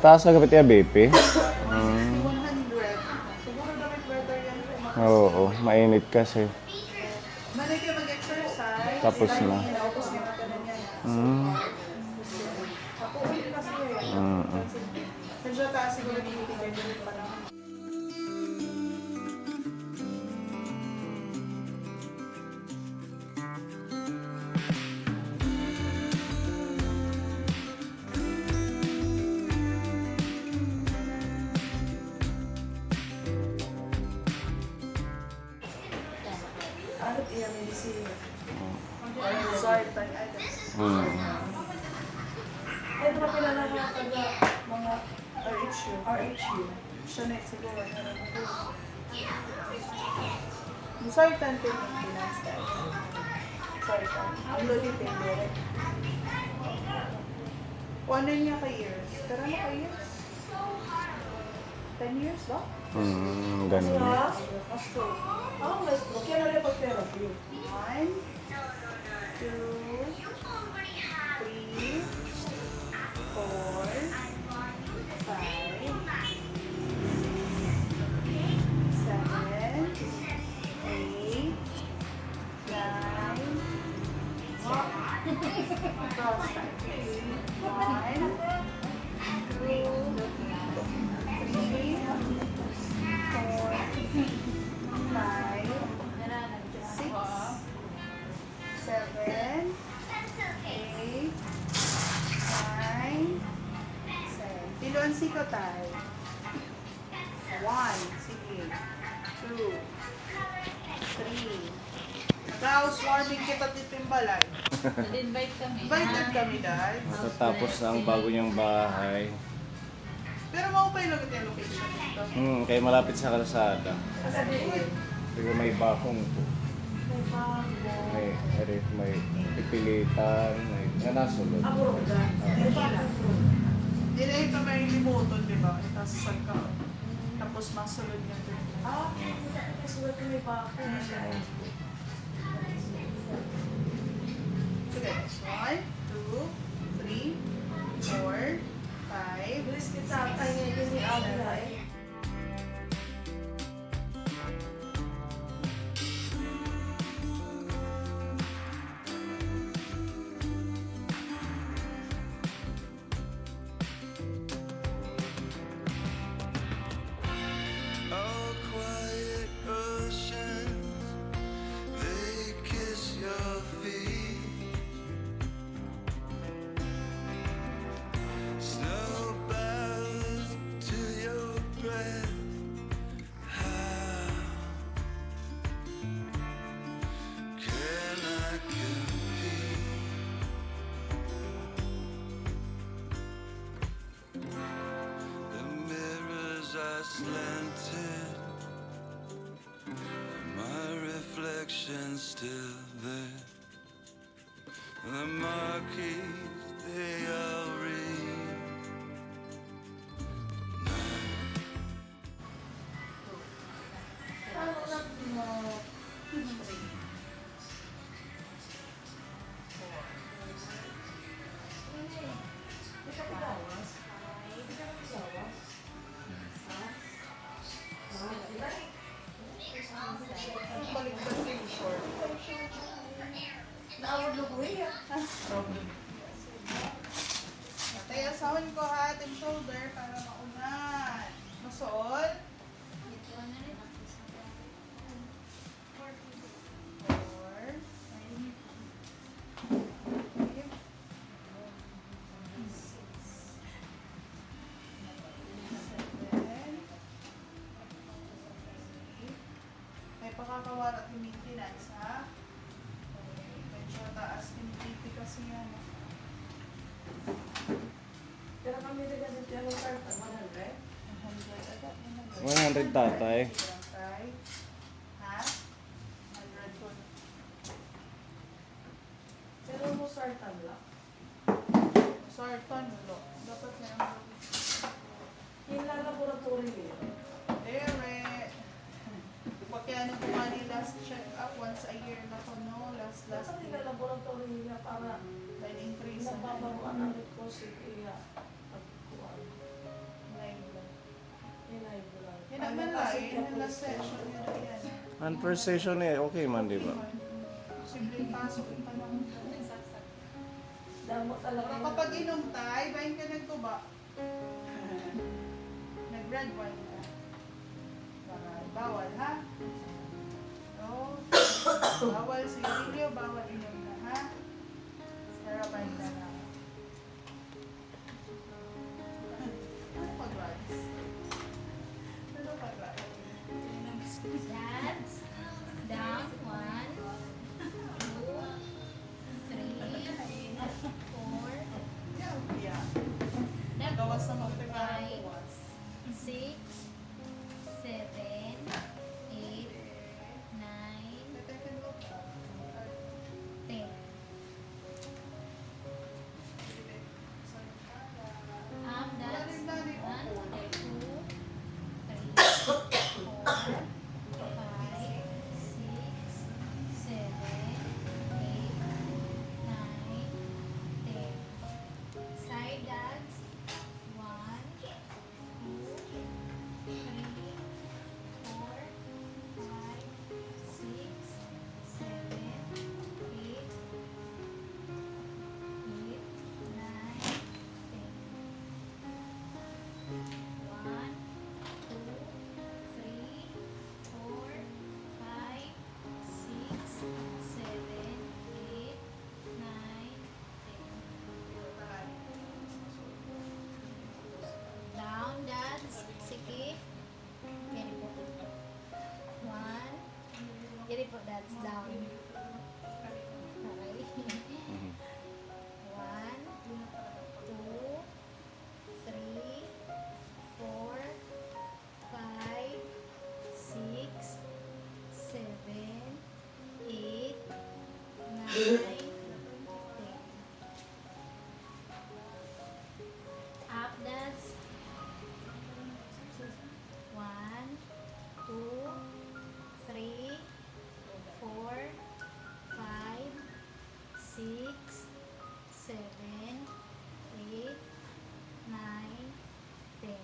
Taas na kapit ya, BP? 100. Siguro dapat better yan kung Oo, mainit kasi. Manay kayo mag-exercise. Tapos na. Tapos yung ganun yan. Mm. Ako, ulit kasi yan. Mm. Medyo taas siguro binibigyan nyo pa lang. Ano iya medicine? Sorry, items. Mm. Ito pa kilala mga taga mga RHU. RHU. Siya na siguro. Sorry, tante maintenance guys. Sorry, tante. Ang lodi pendere. Kung ano niya ka years? Pero ano ka years? 10 years ba? Ganun. Astro. Ah, maestro. Kaya na rin pag-therapy. 1, 2, 3, 4, 5, 7, 8, 9, Piluan si ko tayo. 1, sige. 2, 3. Nag-housewarming kita dito yung balay. Nag-invite kami. Invited kami dahil. Matatapos na ang bago niyang bahay. Pero maupay lang ito yung location dito. Kaya malapit sa kalsada. Kasi Pero may bakong po. May pipilitan, may nasulod. Dili ito may limuton, di ba? Ito sa sagka. Tapos masulod niya ito. Ah, masulod ko may bako. Sige, 1, 2, 3, 4, 5. Bilis kita, kanya yun ni Abla eh. Oh, quiet oceans, they kiss your feet. Snow bows to your breath. How can I compete? The mirrors are slanted, my reflection's still there. The marquees, they all read. Baliktad ko yung short. Naawag na po eh. Natay asawan ko ha, ating shoulder para maunan. Masuot. 4, 5, 6, 7, may pakakawarat yung maintenance, ha? Medyo taas yung BP kasi yan. Pero kami rin kasi ito yung karta, 100? 100 tatay. Ha? 100 po. Pero mo sartan lang. Sartan, ulo. Dapat na yung Yung laboratory niya. Ere. Kaya ano po nga ni last check up once a year na ko, no? Last Dapat year. yung laboratory niya para Then increase Pinababaruan namin ko si Kuya. Pagkuhan. Live lang. Inay lang. Yan naman lang, yun ang last session nyo na yan. Ang first session eh, okay man, di ba? Simple pasok yung panahon ko. Damo talaga. Pero kapag inom tayo, bahin ka nagtuba. Nag-red wine ka. Bawal, ha? No. Bawal sigarilyo, bawal inom na, ha? Sarapan na lang. Ano pag-rice? Ano pag-rice? That's down 1, 2, 3, 4, Yeah, yeah. then Gawas na magpipara 5, buwas. 6, 7, 8, 9, 10. That's 1, 2, 3, 4, down, that's sige. Yan po. 1. Yan po, that's down. Okay. Mhm. 1, 2, 3, 4, 5, 6, 7, 8, 9, 10. Up, that's 1, 2, 3, 4, 5, 6, 7, 8, 9, 10.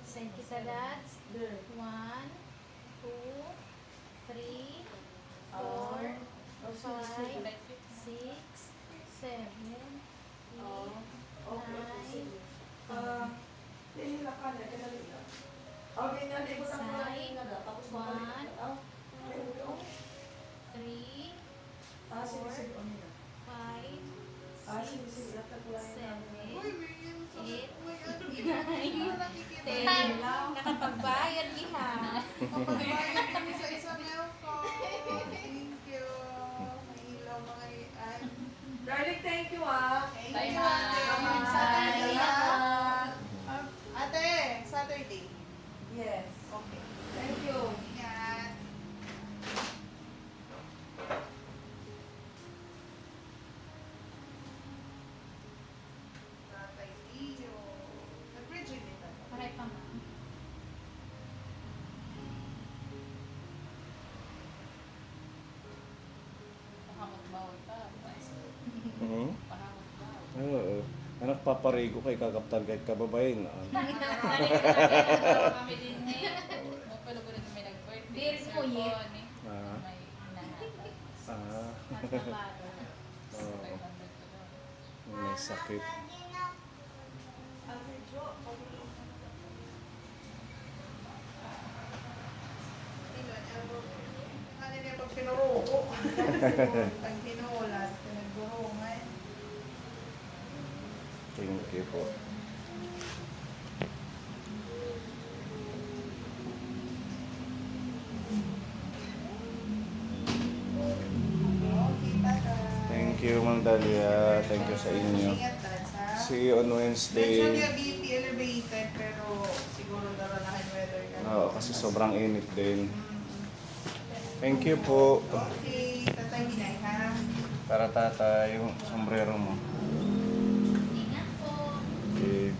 Send kita that's 1, 2, 3, 4, 5, 6, 7, 8, 9, Tinila ka na, kinali na. Okay na, di ko sa mga Side. na tapos One. mabalik ka. 3, Sige, sige, ano na. 5, Sige, sige, lahat ko lang yan. 7, Uy, may yan sa... Eight. May ano, hindi mo nakikita. 10. Nakapagbayad niya. Kapagbayad kami sa isang elko. Thank you. May ilaw mga ian. Darling, thank you ah. Thank Bye, you, ma'am. ate. Bye. Saturday, ha? Bye. Ate, Saturday. Yes. Okay. Thank you. Ingat. Tatay Leo. Nag-graduate na. Paray pa, ma'am. Mhm. Oo. Anak paparigo kay kakaptan kay kababayin. Kami din eh. Mapalo ko rin may nag-birthday. Very sweet. Ah. May hinahanap. Ah. Matapado. Oo. 500 ko doon. May sakit. Ate Jo, Ano niya pag pinuruko? Pag pinulat, pinagburungan. Thank you po. Okay, tata. Thank you, Ma'am Dalia. Thank you sa inyo. Ingat, Tats, ha? See you on Medyo Wednesday. yung BP elevated, pero siguro daranahin weather ka. Oo, kasi sobrang init din. Thank you po. Okay, tatay Binay, ha? Para tata, yung sombrero mo. Ingat po. Okay.